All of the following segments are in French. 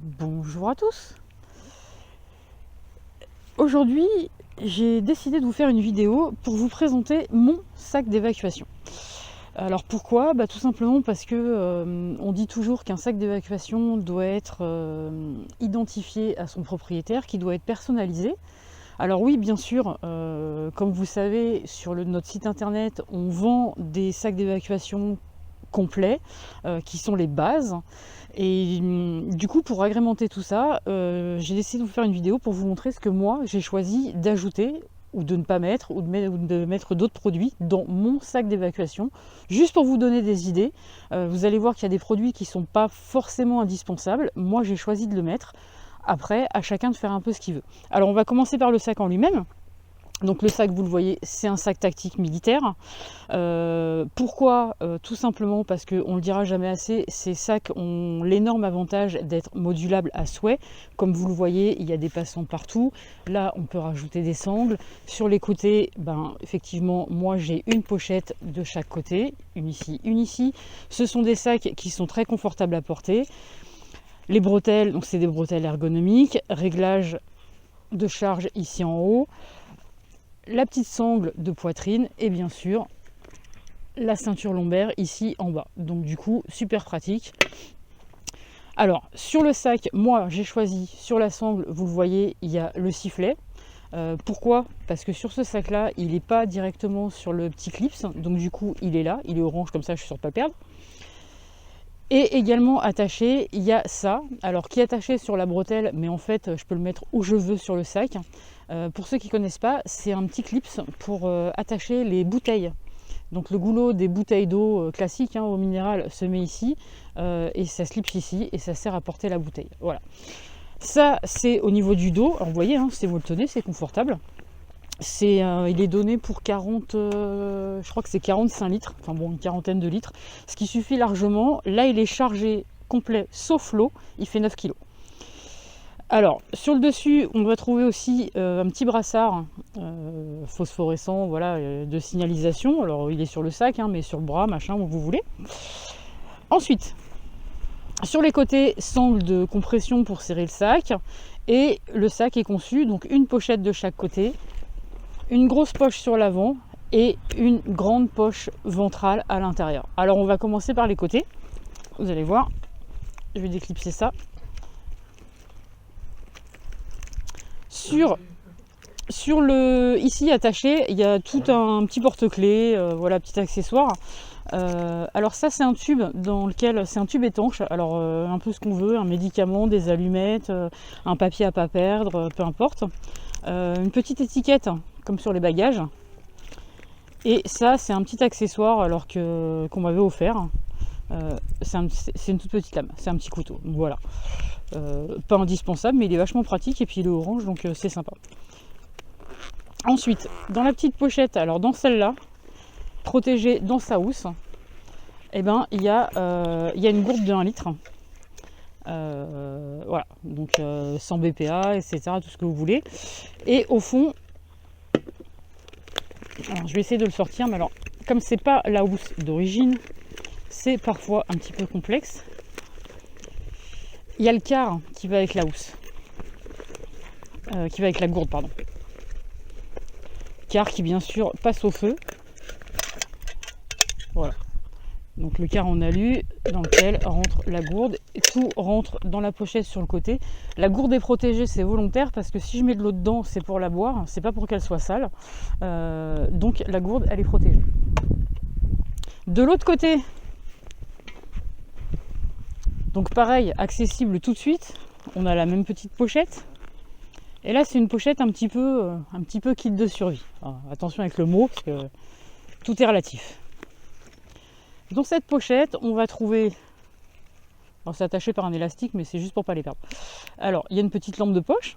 Bonjour à tous. Aujourd'hui, j'ai décidé de vous faire une vidéo pour vous présenter mon sac d'évacuation. Alors pourquoi? Tout simplement parce que on dit toujours qu'un sac d'évacuation doit être identifié à son propriétaire, qui doit être personnalisé. Alors oui, bien sûr, comme vous savez, sur notre site internet, on vend des sacs d'évacuation complets, qui sont les bases. Et du coup, pour agrémenter tout ça, j'ai décidé de vous faire une vidéo pour vous montrer ce que moi, j'ai choisi d'ajouter ou de ne pas mettre, ou de mettre d'autres produits dans mon sac d'évacuation, juste pour vous donner des idées. Vous allez voir qu'il y a des produits qui ne sont pas forcément indispensables. Moi, j'ai choisi de le mettre. Après, à chacun de faire un peu ce qu'il veut. Alors, on va commencer par le sac en lui-même. Donc le sac, vous le voyez, c'est un sac tactique militaire. Pourquoi? Tout simplement parce qu'on ne le dira jamais assez, ces sacs ont l'énorme avantage d'être modulables à souhait. Comme vous le voyez, il y a des passants partout. Là, on peut rajouter des sangles. Sur les côtés, effectivement, moi j'ai une pochette de chaque côté, une ici, une ici. Ce sont des sacs qui sont très confortables à porter. Les bretelles, donc c'est des bretelles ergonomiques. Réglage de charge ici en haut. La petite sangle de poitrine et bien sûr la ceinture lombaire ici en bas. Donc du coup, super pratique. Alors, sur le sac, moi j'ai choisi, sur la sangle, vous le voyez, il y a le sifflet. Pourquoi? Parce que sur ce sac-là, il n'est pas directement sur le petit clips. Donc du coup, il est là, il est orange, comme ça je suis sûr de ne pas le perdre. Et également attaché, il y a ça, alors qui est attaché sur la bretelle, mais en fait je peux le mettre où je veux sur le sac. Pour ceux qui ne connaissent pas, c'est un petit clips pour attacher les bouteilles. Donc le goulot des bouteilles d'eau classiques au minéral se met ici et ça clipse ici et ça sert à porter la bouteille. Voilà. Ça c'est au niveau du dos. Alors, vous voyez, c'est vous le tenez, c'est confortable. Il est donné pour 40, je crois que c'est 45 litres, enfin bon, une quarantaine de litres, ce qui suffit largement. Là, il est chargé complet, sauf l'eau, il fait 9 kg. Alors, sur le dessus, on va trouver aussi un petit brassard phosphorescent, voilà, de signalisation. Alors, il est sur le sac, mais sur le bras, machin, où vous voulez. Ensuite, sur les côtés, sangle de compression pour serrer le sac. Et le sac est conçu, donc une pochette de chaque côté, une grosse poche sur l'avant et une grande poche ventrale à l'intérieur. Alors on va commencer par les côtés. Vous allez voir, je vais déclipser ça. Sur le ici attaché, il y a tout un petit porte-clés, voilà, petit accessoire. Alors ça c'est un tube dans lequel c'est un tube étanche. Alors un peu ce qu'on veut, un médicament, des allumettes, un papier à pas perdre, peu importe. Une petite étiquette comme sur les bagages. Et ça c'est un petit accessoire alors qu'on m'avait offert. C'est une toute petite lame, c'est un petit couteau. Donc voilà. Pas indispensable, mais il est vachement pratique et puis il est orange, donc c'est sympa. Ensuite, dans la petite pochette, alors dans celle-là, protégée dans sa housse, il y a une gourde de 1 litre. Voilà, donc 100 BPA, etc., tout ce que vous voulez. Et au fond, alors je vais essayer de le sortir, mais alors, comme c'est pas la housse d'origine, c'est parfois un petit peu complexe. Il y a le quart qui va avec la housse, qui va avec la gourde, pardon. Quart qui bien sûr passe au feu. Voilà. Donc le quart en alu dans lequel rentre la gourde. Et tout rentre dans la pochette sur le côté. La gourde est protégée, c'est volontaire parce que si je mets de l'eau dedans, c'est pour la boire, c'est pas pour qu'elle soit sale. Donc la gourde, elle est protégée. De l'autre côté, donc pareil, accessible tout de suite. On a la même petite pochette. Et là, c'est une pochette un petit peu kit de survie. Alors, attention avec le mot, parce que tout est relatif. Dans cette pochette, on va trouver... Alors, c'est attaché par un élastique, mais c'est juste pour ne pas les perdre. Alors, il y a une petite lampe de poche,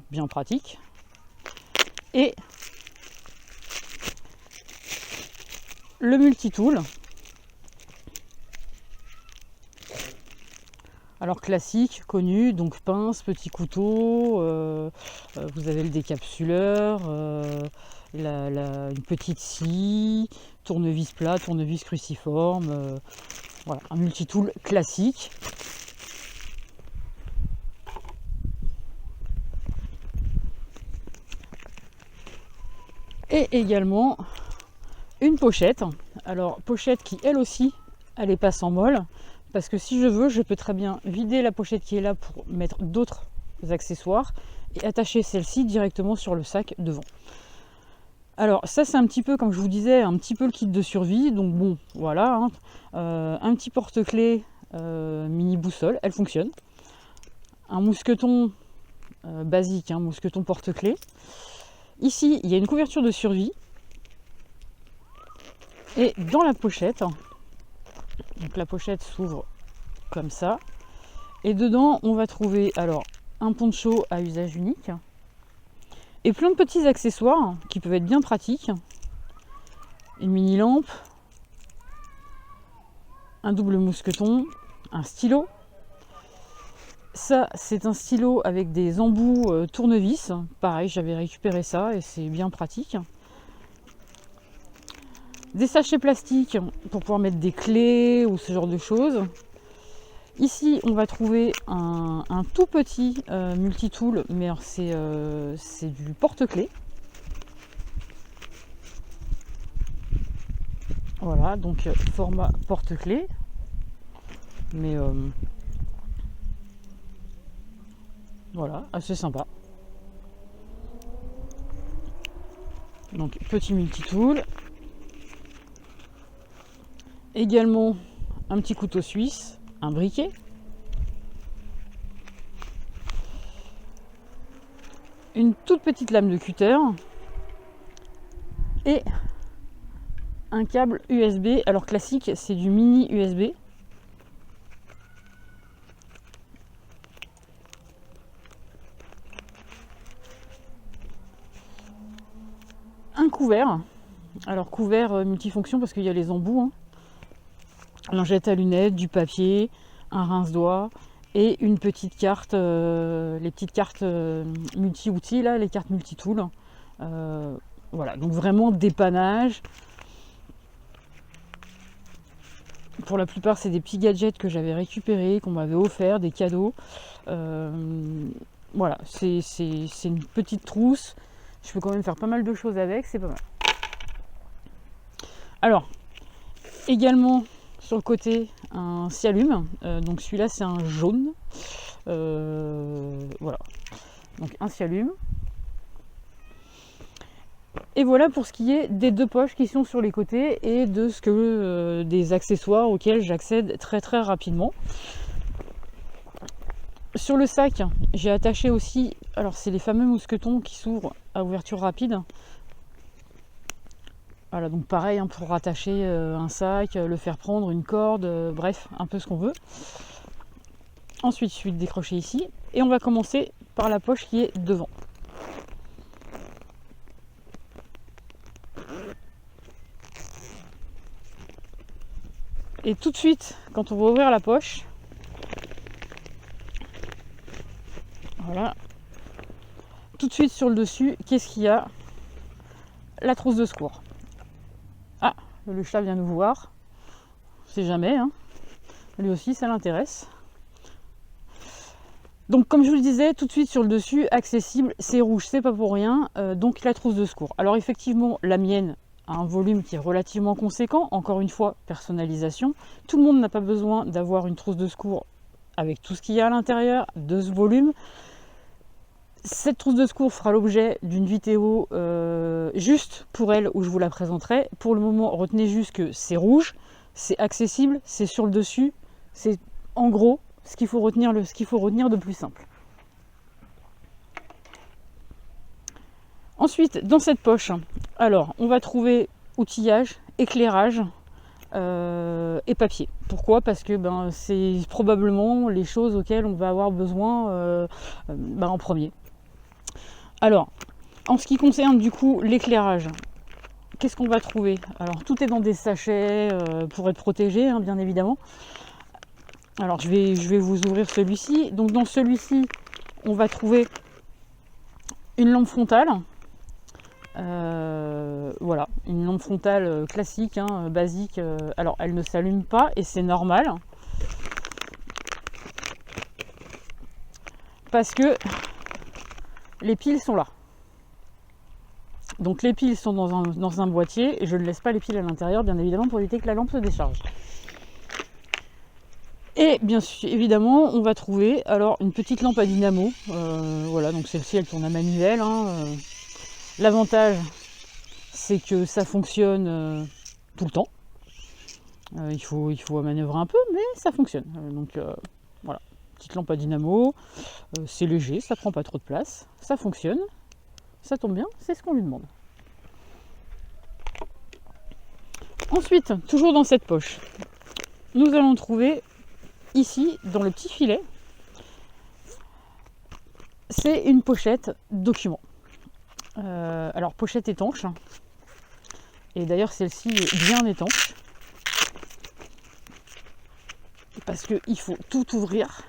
bien pratique. Et le multitool. Alors classique, connu, donc pince, petit couteau, vous avez le décapsuleur, une petite scie, tournevis plat, tournevis cruciforme, voilà, un multitool classique. Et également une pochette. Alors pochette qui elle aussi, elle est pas sans molle, parce que si je veux, je peux très bien vider la pochette qui est là pour mettre d'autres accessoires et attacher celle-ci directement sur le sac devant. Alors ça c'est un petit peu, comme je vous disais, un petit peu le kit de survie. Donc bon, voilà, hein. Un petit porte-clés mini boussole, elle fonctionne. Un mousqueton basique, hein, mousqueton porte-clés. Ici, il y a une couverture de survie. Et dans la pochette, donc la pochette s'ouvre comme ça. Et dedans, on va trouver alors un poncho à usage unique et plein de petits accessoires qui peuvent être bien pratiques. Une mini lampe, un double mousqueton, un stylo. Ça, c'est un stylo avec des embouts tournevis. Pareil, j'avais récupéré ça et c'est bien pratique. Des sachets plastiques pour pouvoir mettre des clés ou ce genre de choses. Ici, on va trouver un tout petit multitool, mais c'est du porte-clés. Voilà, donc format porte-clés. Mais voilà, assez sympa. Donc petit multitool. Également un petit couteau suisse, un briquet. Une toute petite lame de cutter. Et un câble USB. Alors classique, c'est du mini USB. Un couvert. Alors couvert multifonction parce qu'il y a les embouts. Hein. Lingette à lunettes, du papier, un rince-doigt et une petite carte, les petites cartes multi-outils, là, les cartes multi-tools. Voilà, donc vraiment dépannage. Pour la plupart, c'est des petits gadgets que j'avais récupérés, qu'on m'avait offert, des cadeaux. Voilà, c'est une petite trousse. Je peux quand même faire pas mal de choses avec, c'est pas mal. Alors, également sur le côté, un scialume. Donc celui-là, c'est un jaune. Voilà, donc un scialume. Et voilà pour ce qui est des deux poches qui sont sur les côtés et de ce que des accessoires auxquels j'accède très très rapidement. Sur le sac, j'ai attaché aussi, alors c'est les fameux mousquetons qui s'ouvrent à ouverture rapide. Voilà, donc pareil, hein, pour rattacher un sac, le faire prendre, une corde, bref, un peu ce qu'on veut. Ensuite, je suis décroché ici et on va commencer par la poche qui est devant. Et tout de suite, quand on va ouvrir la poche, voilà, tout de suite sur le dessus, qu'est-ce qu'il y a? La trousse de secours. Ah, le chat vient nous voir. On sait jamais, hein. Lui aussi, ça l'intéresse. Donc, comme je vous le disais, tout de suite sur le dessus, accessible, c'est rouge, c'est pas pour rien. Donc, la trousse de secours. Alors, effectivement, la mienne a un volume qui est relativement conséquent. Encore une fois, personnalisation. Tout le monde n'a pas besoin d'avoir une trousse de secours avec tout ce qu'il y a à l'intérieur de ce volume. Cette trousse de secours fera l'objet d'une vidéo juste pour elle où je vous la présenterai. Pour le moment, retenez juste que c'est rouge, c'est accessible, c'est sur le dessus, c'est en gros ce qu'il faut retenir de plus simple. Ensuite, dans cette poche, alors on va trouver outillage, éclairage et papier. Pourquoi? Parce que c'est probablement les choses auxquelles on va avoir besoin en premier. Alors, en ce qui concerne du coup l'éclairage, qu'est-ce qu'on va trouver? Alors, tout est dans des sachets pour être protégé, hein, bien évidemment. Alors, je vais vous ouvrir celui-ci. Donc, dans celui-ci, on va trouver une lampe frontale. Voilà, une lampe frontale classique, hein, basique. Alors, elle ne s'allume pas et c'est normal. Parce que les piles sont là. Donc les piles sont dans un boîtier, et je ne laisse pas les piles à l'intérieur, bien évidemment, pour éviter que la lampe se décharge. Et bien sûr, évidemment, on va trouver alors une petite lampe à dynamo. Voilà, donc celle-ci, elle tourne à manivelle. L'avantage, c'est que ça fonctionne tout le temps. Il faut manœuvrer un peu, mais ça fonctionne. Voilà, petite lampe à dynamo. C'est léger, ça prend pas trop de place. Ça fonctionne. Ça tombe bien, c'est ce qu'on lui demande. Ensuite, toujours dans cette poche, nous allons trouver ici, dans le petit filet, c'est une pochette document. Alors, pochette étanche. Et d'ailleurs, celle-ci est bien étanche. Parce qu'il faut tout ouvrir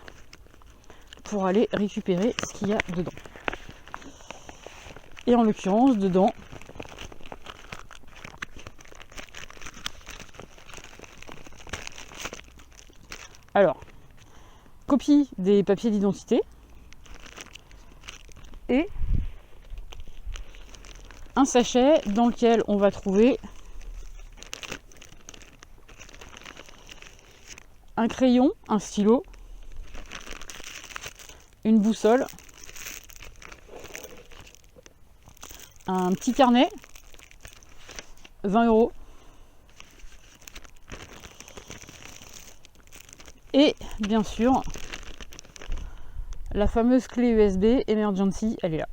pour aller récupérer ce qu'il y a dedans. Et en l'occurrence, dedans, alors, copie des papiers d'identité et un sachet dans lequel on va trouver un crayon, un stylo, une boussole, un petit carnet, 20 €, et bien sûr la fameuse clé USB Emergency, elle est là.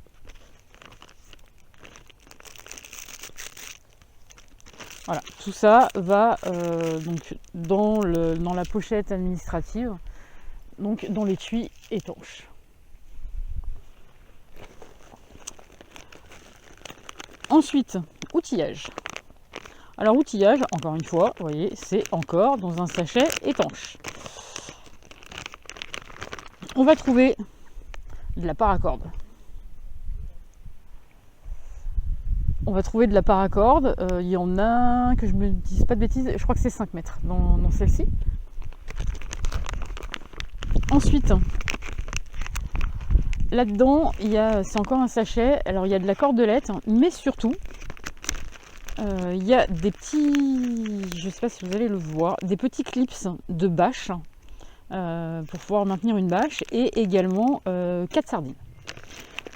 Voilà, tout ça va donc dans la pochette administrative, donc dans l'étui étanche. Ensuite, outillage. Alors outillage, encore une fois, vous voyez, c'est encore dans un sachet étanche. On va trouver de la paracorde. On va trouver de la paracorde. Il y en a, que je me dise pas de bêtises, je crois que c'est 5 mètres dans celle-ci. Ensuite, là-dedans, c'est encore un sachet. Alors il y a de la cordelette, mais surtout, il y a des petits, je ne sais pas si vous allez le voir, des petits clips de bâche pour pouvoir maintenir une bâche, et également 4 sardines.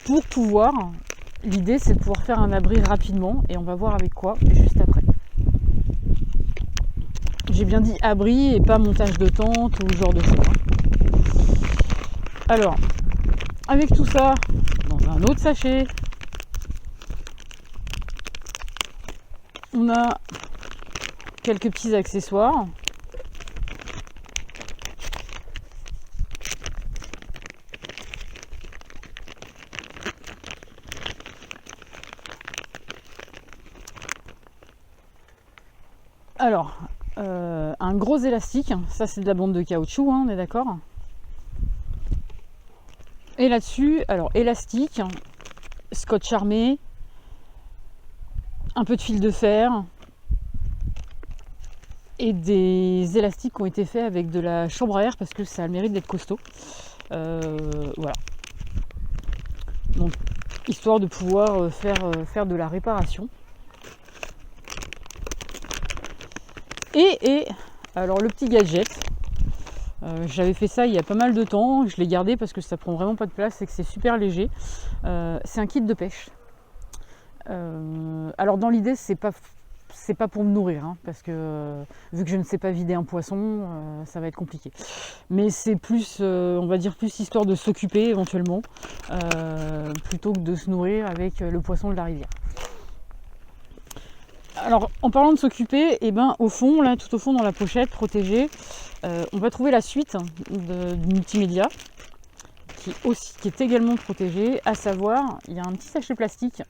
Pour pouvoir, l'idée c'est de pouvoir faire un abri rapidement, et on va voir avec quoi juste après. J'ai bien dit abri et pas montage de tente ou ce genre de choses. Alors, avec tout ça, dans un autre sachet, on a quelques petits accessoires. Alors, un gros élastique, ça c'est de la bande de caoutchouc, on est d'accord. Et là-dessus, alors élastique, scotch armé, un peu de fil de fer, et des élastiques qui ont été faits avec de la chambre à air parce que ça a le mérite d'être costaud. Voilà. Donc, histoire de pouvoir faire de la réparation. Et alors le petit gadget, j'avais fait ça il y a pas mal de temps, je l'ai gardé parce que ça prend vraiment pas de place et que c'est super léger. C'est un kit de pêche. Alors dans l'idée c'est pas pour me nourrir, parce que vu que je ne sais pas vider un poisson, ça va être compliqué. Mais c'est plus, on va dire plus histoire de s'occuper éventuellement, plutôt que de se nourrir avec le poisson de la rivière. Alors, en parlant de s'occuper, au fond, là, tout au fond dans la pochette protégée, on va trouver la suite du multimédia qui est également protégée. À savoir, il y a un petit sachet plastique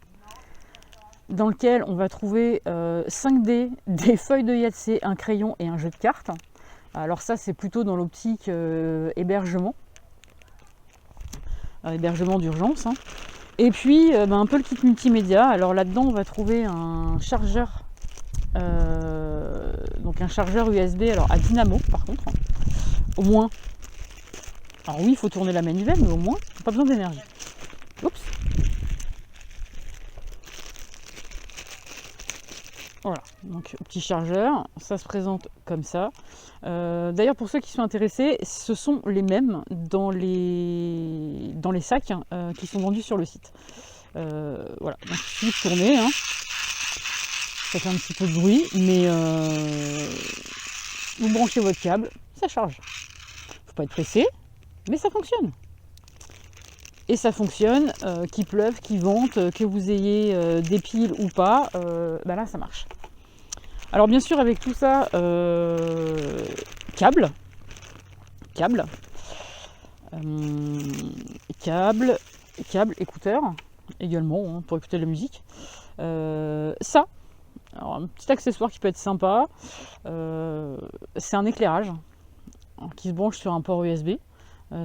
dans lequel on va trouver 5D, des feuilles de Yatsé, un crayon et un jeu de cartes. Alors ça, c'est plutôt dans l'optique hébergement d'urgence. Et puis un peu le kit multimédia. Alors là-dedans on va trouver un chargeur, donc un chargeur USB, alors à dynamo par contre, au moins. Alors oui, il faut tourner la manivelle, mais au moins pas besoin d'énergie. Oups. Voilà, donc petit chargeur, ça se présente comme ça. D'ailleurs, pour ceux qui sont intéressés, ce sont les mêmes dans les sacs qui sont vendus sur le site. Voilà, donc il suffit de tourner, hein. Ça fait un petit peu de bruit, mais vous branchez votre câble, ça charge. Faut pas être pressé, mais ça fonctionne. Et ça fonctionne, qu'il pleuve, qu'il vente, que vous ayez des piles ou pas, bah là ça marche. Alors bien sûr avec tout ça, câble, câble, écouteur également hein, pour écouter la musique. Ça, alors un petit accessoire qui peut être sympa, c'est un éclairage hein, qui se branche sur un port USB.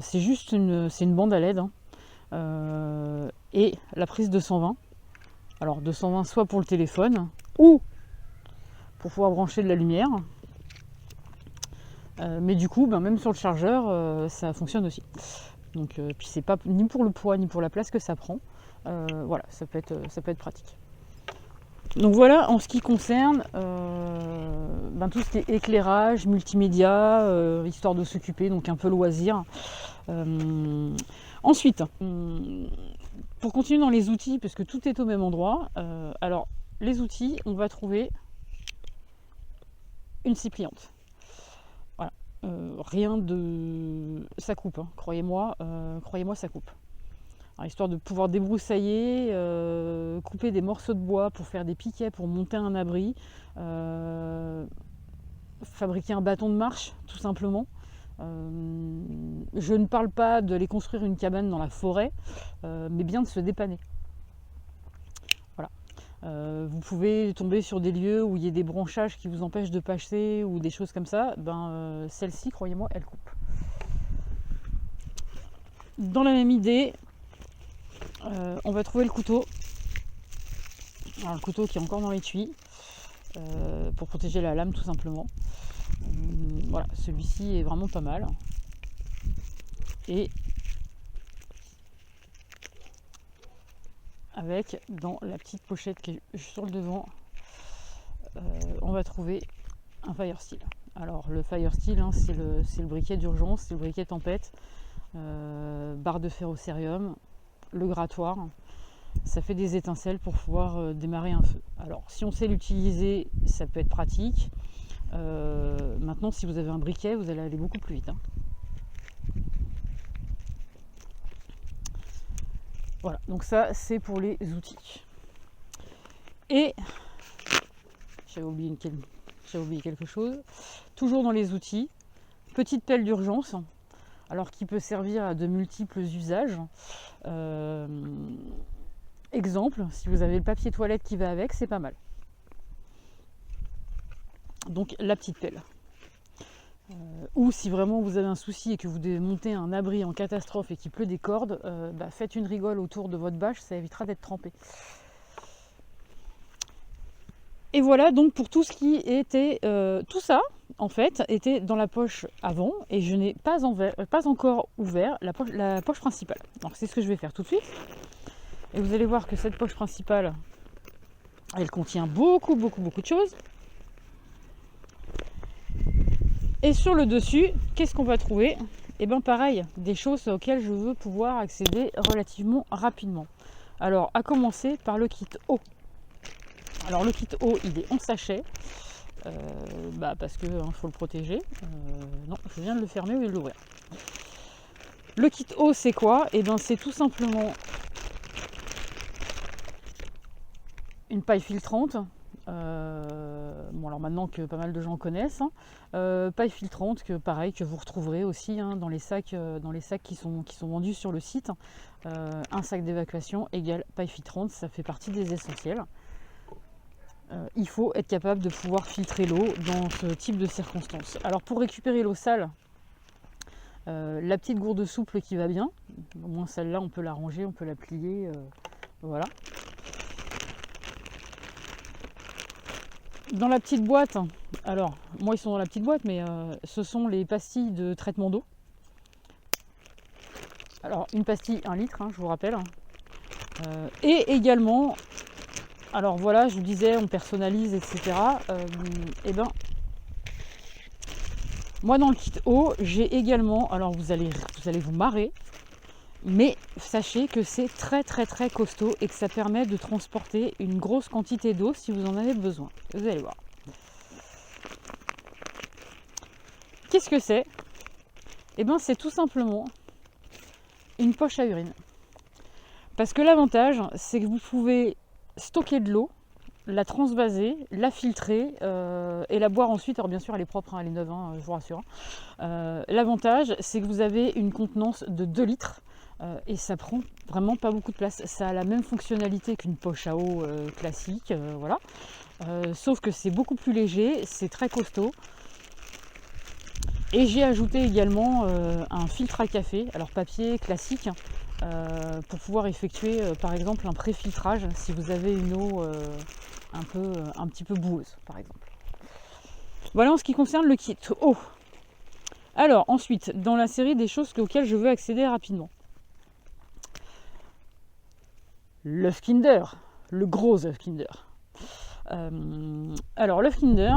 C'est juste c'est une bande à LED hein, et la prise 220. Alors 220 soit pour le téléphone ou pour pouvoir brancher de la lumière. Mais du coup, ben, même sur le chargeur, ça fonctionne aussi. Donc, puis c'est pas ni pour le poids ni pour la place que ça prend. Voilà, ça peut être pratique. Donc voilà, en ce qui concerne ben, tout ce qui est éclairage, multimédia, histoire de s'occuper, donc un peu loisir. Ensuite, pour continuer dans les outils, parce que tout est au même endroit, alors les outils, on va trouver une scie pliante. Voilà, rien de... ça coupe, hein. Croyez-moi, ça coupe. Alors, histoire de pouvoir débroussailler, couper des morceaux de bois pour faire des piquets, pour monter un abri, fabriquer un bâton de marche, tout simplement. Je ne parle pas d'aller construire une cabane dans la forêt, mais bien de se dépanner. Voilà. Vous pouvez tomber sur des lieux où il y a des branchages qui vous empêchent de passer ou des choses comme ça. Ben, celle-ci, croyez-moi, elle coupe. Dans la même idée, on va trouver le couteau. Alors, le couteau qui est encore dans l'étui pour protéger la lame tout simplement. Voilà, celui-ci est vraiment pas mal. Et avec dans la petite pochette qui est sur le devant, on va trouver un fire steel. Alors le fire steel, hein, c'est le briquet d'urgence, c'est le briquet tempête, barre de ferrocérium, le grattoir. Ça fait des étincelles pour pouvoir démarrer un feu. Alors si on sait l'utiliser, ça peut être pratique. Maintenant, si vous avez un briquet, vous allez aller beaucoup plus vite. Hein. Voilà, donc ça c'est pour les outils. Et j'avais oublié quelque chose. Toujours dans les outils, petite pelle d'urgence, alors qui peut servir à de multiples usages. Exemple, si vous avez le papier toilette qui va avec, c'est pas mal. Donc la petite pelle. Ou si vraiment vous avez un souci et que vous devez monter un abri en catastrophe et qu'il pleut des cordes, bah, faites une rigole autour de votre bâche, ça évitera d'être trempé. Et voilà donc pour tout ce qui était... tout ça, en fait, était dans la poche avant et je n'ai pas encore ouvert la poche principale. Alors c'est ce que je vais faire tout de suite. Et vous allez voir que cette poche principale, elle contient beaucoup de choses. Et sur le dessus, qu'est-ce qu'on va trouver? Et bien pareil, des choses auxquelles je veux pouvoir accéder relativement rapidement. Alors, à commencer par le kit eau. Alors le kit eau, il est en sachet, parce que faut le protéger. Non, je viens de le fermer ou de l'ouvrir. Le kit eau, c'est quoi? Et bien c'est tout simplement une paille filtrante. Bon alors maintenant que pas mal de gens connaissent, hein, paille filtrante que pareil que vous retrouverez aussi hein, dans les sacs qui sont vendus sur le site. Un sac d'évacuation égale paille filtrante, ça fait partie des essentiels. Il faut être capable de pouvoir filtrer l'eau dans ce type de circonstances. Alors pour récupérer l'eau sale, la petite gourde souple qui va bien, au moins celle-là on peut la ranger, on peut la plier, voilà. Dans la petite boîte, alors moi ils sont dans la petite boîte, mais ce sont les pastilles de traitement d'eau. Alors une pastille 1 litre, hein, je vous rappelle. Et également Alors voilà, je vous disais, on personnalise, etc. Et ben, moi dans le kit eau, j'ai également, alors vous allez vous marrer, mais sachez que c'est très très très costaud et que ça permet de transporter une grosse quantité d'eau si vous en avez besoin. Vous allez voir. Qu'est-ce que c'est? Eh bien c'est tout simplement une poche à urine. Parce que l'avantage, c'est que vous pouvez stocker de l'eau, la transvaser, la filtrer et la boire ensuite. Alors bien sûr elle est propre, hein, elle est neuve, hein, je vous rassure. L'avantage, c'est que vous avez une contenance de 2 litres et ça prend vraiment pas beaucoup de place. Ça a la même fonctionnalité qu'une poche à eau classique, voilà. Sauf que c'est beaucoup plus léger, c'est très costaud. Et j'ai ajouté également un filtre à café, alors papier classique, pour pouvoir effectuer par exemple un pré-filtrage si vous avez une eau un petit peu boueuse par exemple. Voilà en ce qui concerne le kit eau. Alors ensuite, dans la série des choses auxquelles je veux accéder rapidement. L'œuf Kinder, le gros œuf Kinder. Alors l'œuf Kinder,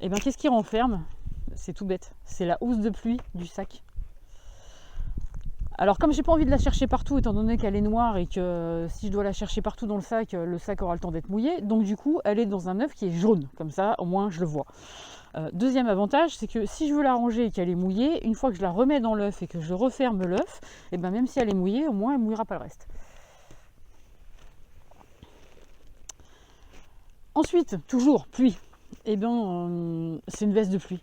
eh ben, qu'est-ce qu'il renferme? C'est tout bête, c'est la housse de pluie du sac. Alors comme j'ai pas envie de la chercher partout étant donné qu'elle est noire et que si je dois la chercher partout dans le sac aura le temps d'être mouillé, donc du coup elle est dans un œuf qui est jaune, comme ça au moins je le vois. Deuxième avantage, c'est que si je veux la ranger et qu'elle est mouillée, une fois que je la remets dans l'œuf et que je referme l'œuf, et ben même si elle est mouillée, au moins elle ne mouillera pas le reste. Ensuite, toujours pluie, et ben c'est une veste de pluie.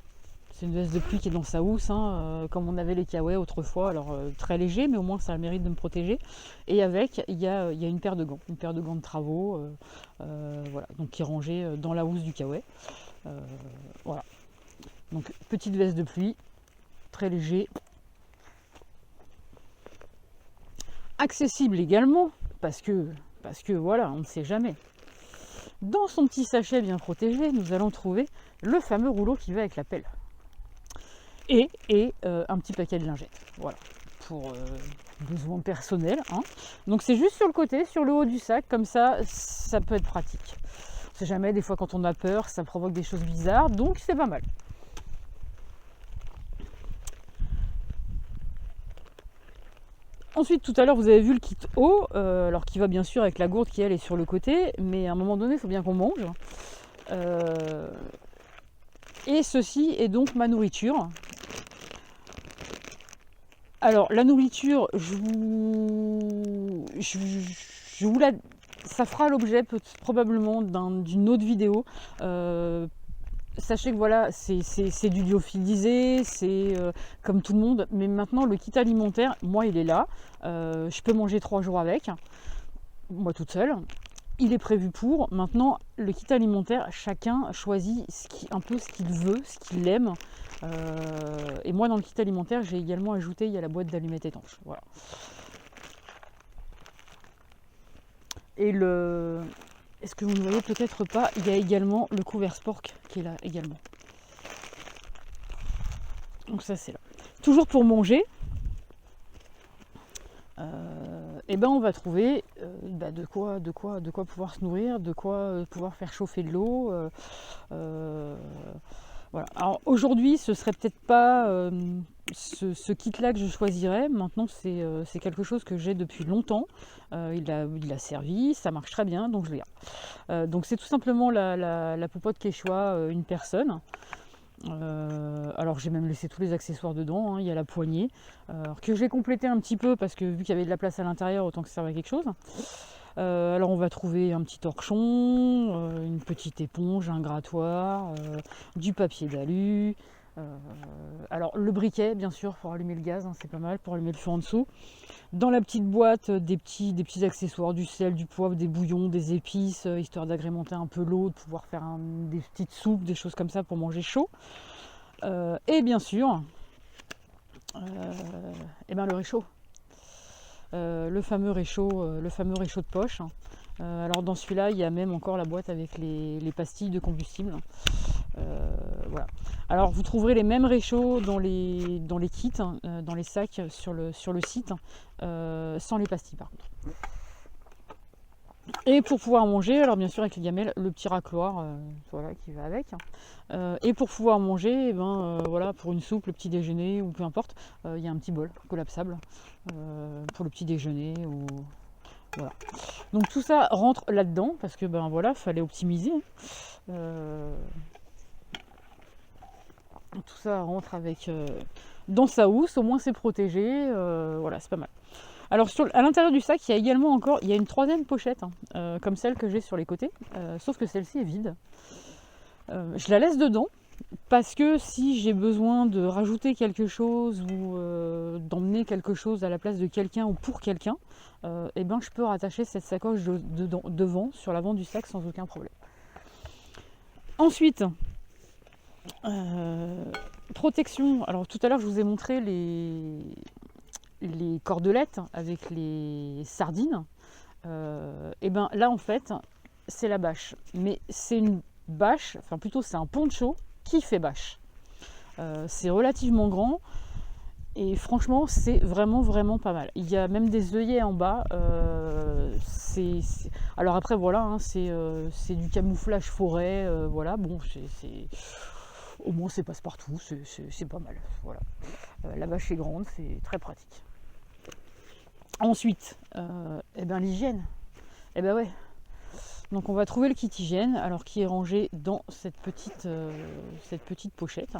C'est une veste de pluie qui est dans sa housse, hein, comme on avait les Kawaii autrefois, alors très léger, mais au moins ça a le mérite de me protéger. Et avec, il y a une paire de gants de travaux, voilà, donc qui est rangée dans la housse du Kawaii. Voilà. Donc petite veste de pluie, très léger. Accessible également, parce que voilà, on ne sait jamais. Dans son petit sachet bien protégé, nous allons trouver le fameux rouleau qui va avec la pelle. Et un petit paquet de lingettes, voilà, pour besoins personnels, hein. Donc c'est juste sur le côté, sur le haut du sac, comme ça peut être pratique. On sait jamais, des fois quand on a peur, ça provoque des choses bizarres, donc c'est pas mal. Ensuite, tout à l'heure, vous avez vu le kit eau, alors qui va bien sûr avec la gourde qui elle est sur le côté, mais à un moment donné, il faut bien qu'on mange. Et ceci est donc ma nourriture. Alors la nourriture, ça fera l'objet probablement d'une autre vidéo. Sachez que voilà, c'est du lyophilisé, c'est comme tout le monde, mais maintenant le kit alimentaire, moi il est là. Je peux manger 3 jours avec, moi toute seule. Il est prévu pour. Maintenant, le kit alimentaire, chacun choisit un peu ce qu'il veut, ce qu'il aime. Et moi, dans le kit alimentaire, j'ai également ajouté, il y a la boîte d'allumettes étanches. Voilà. Et est-ce que vous ne voyez peut-être pas, il y a également le couvert Spork qui est là également. Donc ça, c'est là. Toujours pour manger. Et ben on va trouver de quoi pouvoir se nourrir, de quoi pouvoir faire chauffer de l'eau. Voilà. Alors aujourd'hui, ce serait peut-être pas ce kit-là que je choisirais. Maintenant, c'est quelque chose que j'ai depuis longtemps. Il a servi, ça marche très bien, donc je le garde. Donc c'est tout simplement la popote Quechua, une personne. Alors j'ai même laissé tous les accessoires dedans, hein. Il y a la poignée, que j'ai complété un petit peu parce que vu qu'il y avait de la place à l'intérieur, autant que ça serve à quelque chose. Alors on va trouver un petit torchon, une petite éponge, un grattoir, du papier d'alu, alors le briquet bien sûr pour allumer le gaz, hein, c'est pas mal, pour allumer le feu en dessous. Dans la petite boîte, des petits accessoires, du sel, du poivre, des bouillons, des épices, histoire d'agrémenter un peu l'eau, de pouvoir faire des petites soupes, des choses comme ça pour manger chaud. Et bien sûr, le réchaud. Le fameux réchaud de poche. Alors dans celui-là, il y a même encore la boîte avec les pastilles de combustible. Voilà. Alors vous trouverez les mêmes réchauds dans les kits, dans les sacs sur le site, sans les pastilles par contre. Et pour pouvoir manger, alors bien sûr avec les gamelles, le petit racloir voilà, qui va avec. Et pour pouvoir manger, eh ben, voilà, pour une soupe, le petit déjeuner ou peu importe, il y a un petit bol collapsable pour le petit déjeuner. Voilà. Donc tout ça rentre là-dedans parce que ben voilà, fallait optimiser. Tout ça rentre avec dans sa housse, au moins c'est protégé, voilà, c'est pas mal. Alors à l'intérieur du sac, il y a également encore, il y a une troisième pochette, hein, comme celle que j'ai sur les côtés, sauf que celle-ci est vide. Je la laisse dedans, parce que si j'ai besoin de rajouter quelque chose ou d'emmener quelque chose à la place de quelqu'un ou pour quelqu'un, eh ben, je peux rattacher cette sacoche devant, sur l'avant du sac sans aucun problème. Ensuite, protection. Alors tout à l'heure je vous ai montré les cordelettes avec les sardines. Et ben là en fait c'est la bâche, mais c'est une bâche, enfin plutôt c'est un poncho qui fait bâche. C'est relativement grand et franchement c'est vraiment pas mal. Il y a même des œillets en bas. Alors après voilà, hein, c'est du camouflage forêt, voilà, bon au moins c'est passe-partout, c'est pas mal. Voilà. La bâche est grande, c'est très pratique. Ensuite, eh ben, l'hygiène. Eh ben ouais. Donc on va trouver le kit hygiène, alors qui est rangé dans cette petite pochette,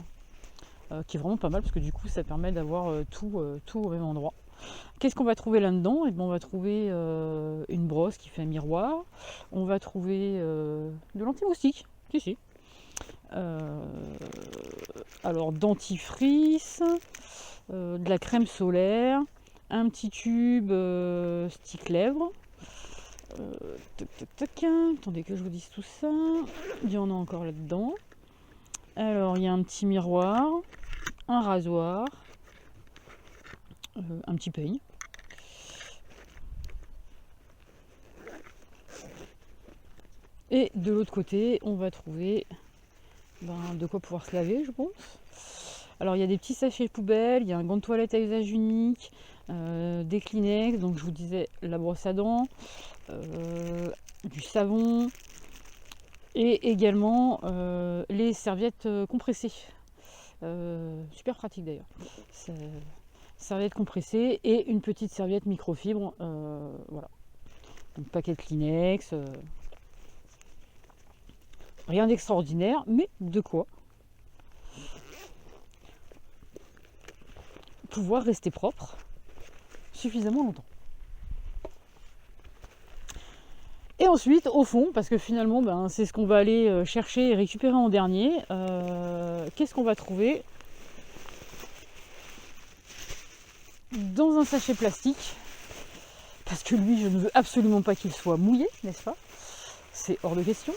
qui est vraiment pas mal parce que du coup ça permet d'avoir tout au même endroit. Qu'est-ce qu'on va trouver là-dedans? Eh ben, on va trouver une brosse qui fait un miroir. On va trouver de l'anti-moustique. Si. Alors dentifrice, de la crème solaire, un petit tube stick lèvres. Attendez que je vous dise tout ça. Il y en a encore là-dedans. Alors il y a un petit miroir, un rasoir, un petit peigne. Et de l'autre côté, on va trouver de quoi pouvoir se laver, je pense. Alors il y a des petits sachets poubelles, il y a un gant de toilette à usage unique, des Kleenex, donc je vous disais la brosse à dents, du savon et également les serviettes compressées. Super pratique d'ailleurs. Serviette compressée et une petite serviette microfibre. Voilà. Donc paquet de Kleenex. Rien d'extraordinaire, mais de quoi pouvoir rester propre suffisamment longtemps. Et ensuite, au fond, parce que finalement, c'est ce qu'on va aller chercher et récupérer en dernier, qu'est-ce qu'on va trouver dans un sachet plastique? Parce que lui, je ne veux absolument pas qu'il soit mouillé, n'est-ce pas? C'est hors de question.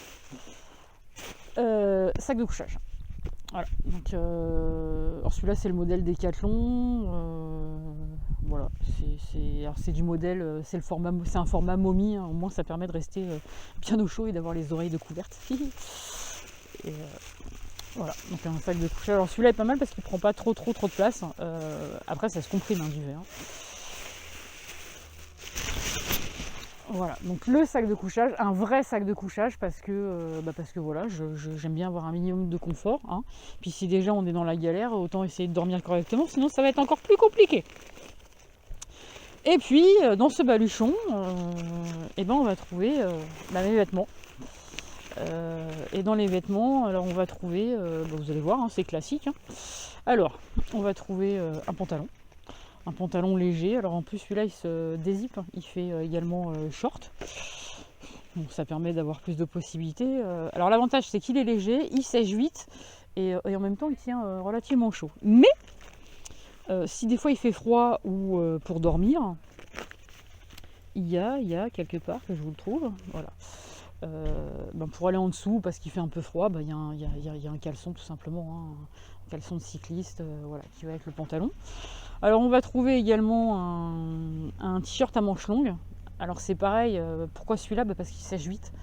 Sac de couchage. Voilà, donc alors celui-là c'est le modèle Decathlon, voilà, c'est du modèle, c'est un format momie, hein, au moins ça permet de rester bien au chaud et d'avoir les oreilles découvertes. Et voilà, donc un sac de couchage. Alors celui-là est pas mal parce qu'il prend pas trop de place. Après ça se comprime hein, d'hiver. Voilà, donc le sac de couchage, un vrai sac de couchage parce que voilà, j'aime bien avoir un minimum de confort. Hein. Puis si déjà on est dans la galère, autant essayer de dormir correctement, sinon ça va être encore plus compliqué. Et puis dans ce baluchon, on va trouver mes vêtements. Et dans les vêtements, alors on va trouver, vous allez voir, hein, c'est classique. Hein. Alors, on va trouver un pantalon. Un pantalon léger, alors en plus celui-là il se dézippe, il fait également short, donc ça permet d'avoir plus de possibilités. Alors l'avantage c'est qu'il est léger, il sèche vite et en même temps il tient relativement chaud. Mais si des fois il fait froid ou pour dormir, il y a quelque part que je vous le trouve, voilà. Pour aller en dessous parce qu'il fait un peu froid, il y a un caleçon tout simplement, hein, un caleçon de cycliste, voilà, qui va avec le pantalon. Alors on va trouver également un t-shirt à manches longues. Alors c'est pareil, pourquoi celui-là? Parce qu'il sèche vite.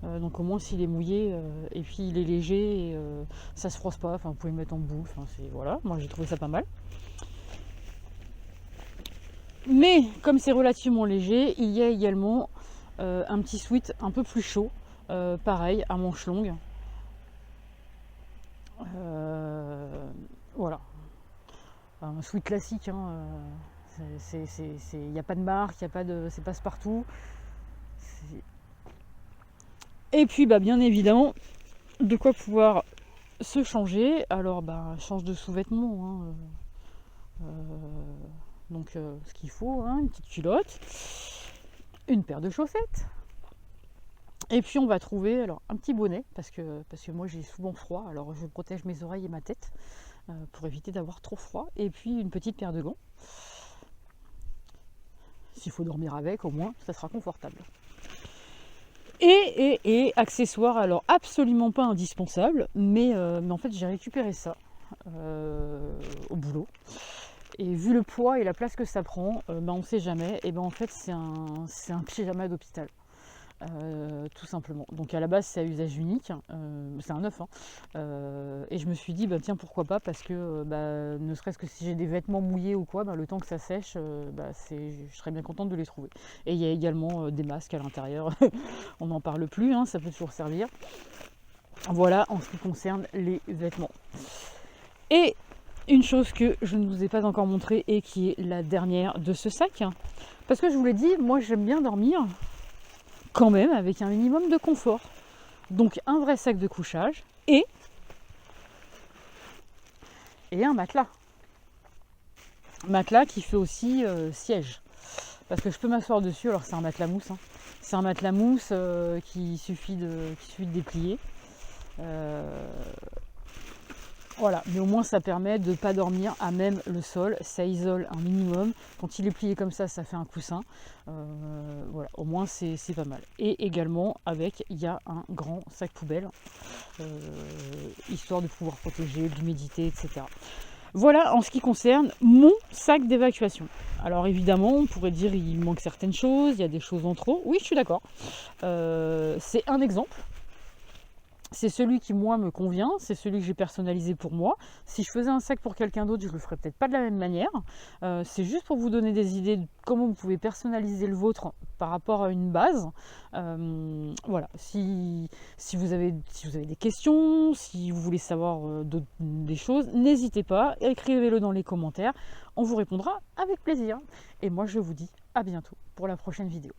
Donc au moins s'il est mouillé et puis il est léger et ça se froisse pas, enfin, vous pouvez le mettre en boule, voilà, moi j'ai trouvé ça pas mal. Mais comme c'est relativement léger, il y a également un petit sweat un peu plus chaud, pareil, à manches longues. Voilà, un sweat classique, hein, il n'y a pas de marque, c'est passe-partout. Et puis bah, bien évidemment, de quoi pouvoir se changer. Alors bah, change de sous-vêtements, hein, donc ce qu'il faut, hein, une petite culotte, une paire de chaussettes. Et puis on va trouver alors un petit bonnet, parce que moi j'ai souvent froid, alors je protège mes oreilles et ma tête pour éviter d'avoir trop froid. Et puis une petite paire de gants. S'il faut dormir avec, au moins, ça sera confortable. Et accessoires, alors absolument pas indispensable, mais en fait j'ai récupéré ça au boulot. Et vu le poids et la place que ça prend, on ne sait jamais. Et ben en fait c'est un pyjama d'hôpital. Tout simplement. Donc à la base c'est à usage unique, c'est un neuf, hein. Et je me suis dit bah tiens pourquoi pas, parce que ne serait-ce que si j'ai des vêtements mouillés ou quoi, le temps que ça sèche, je serais bien contente de les trouver. Et il y a également des masques à l'intérieur, on n'en parle plus, hein, ça peut toujours servir. Voilà en ce qui concerne les vêtements. Et une chose que je ne vous ai pas encore montrée et qui est la dernière de ce sac, parce que je vous l'ai dit, moi j'aime bien dormir quand même avec un minimum de confort. Donc un vrai sac de couchage et un matelas. Matelas qui fait aussi siège. Parce que je peux m'asseoir dessus, alors c'est un matelas mousse. Hein. C'est un matelas mousse qui suffit de déplier. Voilà, mais au moins ça permet de ne pas dormir à même le sol, ça isole un minimum. Quand il est plié comme ça fait un coussin. Voilà, au moins c'est pas mal. Et également avec, il y a un grand sac poubelle, histoire de pouvoir protéger l'humidité, etc. Voilà en ce qui concerne mon sac d'évacuation. Alors évidemment, on pourrait dire il manque certaines choses, il y a des choses en trop. Oui, je suis d'accord. C'est un exemple. C'est celui qui, moi, me convient, c'est celui que j'ai personnalisé pour moi. Si je faisais un sac pour quelqu'un d'autre, je ne le ferais peut-être pas de la même manière. C'est juste pour vous donner des idées de comment vous pouvez personnaliser le vôtre par rapport à une base. Voilà, si vous avez des questions, si vous voulez savoir des choses, n'hésitez pas, écrivez-le dans les commentaires. On vous répondra avec plaisir. Et moi, je vous dis à bientôt pour la prochaine vidéo.